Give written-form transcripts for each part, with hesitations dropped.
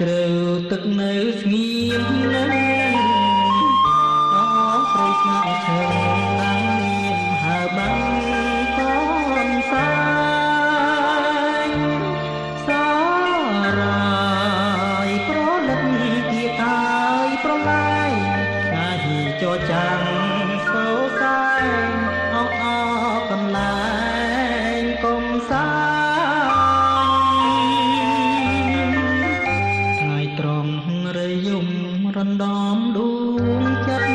ជ្រៅទឹកនៅស្ងៀមនឹងអងព្រៃស្ងាត់ឈើណាំនាមហើបាំងកូនសាយសារាយប្រលឹកជាកាយប្រឡាយថ្ងៃចរចាំងសោសាយអងអកន្លែងកុំសារំដំដួងចិត្ត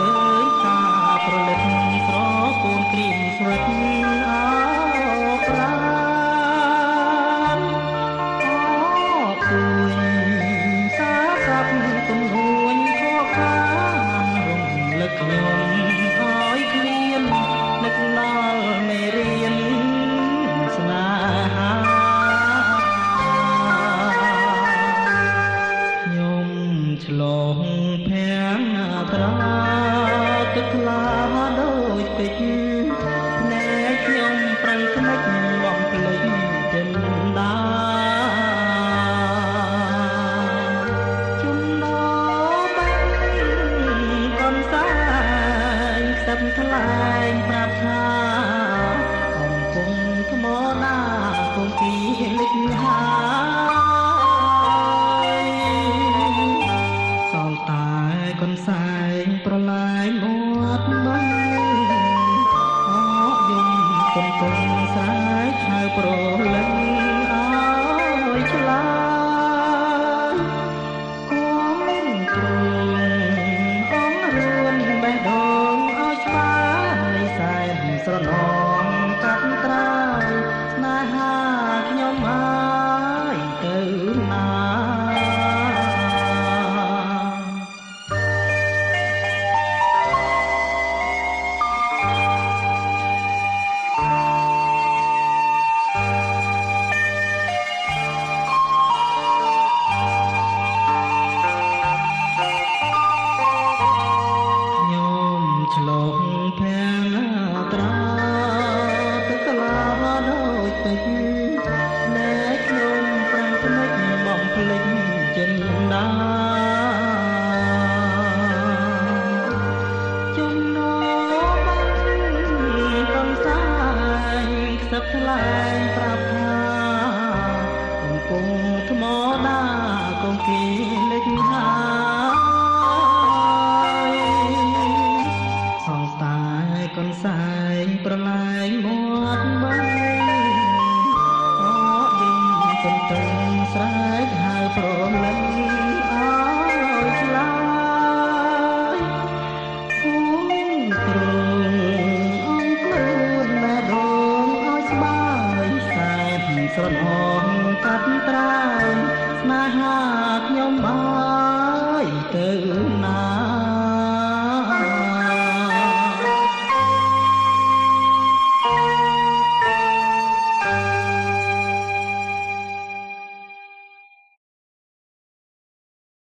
អើយការប្រលឹកស្រកូនគ្រៀមស្វិតអោប្រានអពួយសាកាប់គុំហួញខកខានរំលឹកខ្ញុំឲ្យឃ្លាននឹកដល់មេរៀនស្នេហាឆ្លងភាំងត្រាទឹកថ្លាដូចពេជ្រភ្នែកខ្ញុំប្រឹងស្និចបំភ្លេចចិនដាជំនោបាំងកូនសាយខ្សឹបថ្លែងប្រាប់ថាកំពុងថ្មណាគង់ពីលិចហាកូនសែងប្រឡាយមាត់បាំងអកយំគុំគុំស្រែកហៅប្រលឹងឲ្យឆ្លើយគំទ្រូងអងរឿនបេះដូងឲ្យស្បាយសែនស្រណងកាត់ត្រាយស្នេហាខ្ញុំហើយទៅណាឆ្លងភាំងត្រាទឹកថ្លាដូចពេជ្រភ្នែកខ្ញុំប្រាំងភ្នែកបំភ្លេចចិនដាចំណោបាំងកូនសាយខ្សឹបថ្លែងប្រាប់ថាកំពុងថ្មដាកងគីលេចហាកូនសែងប្រឡាយមាត់បាំងអកយំទន្ទឹងស្រែ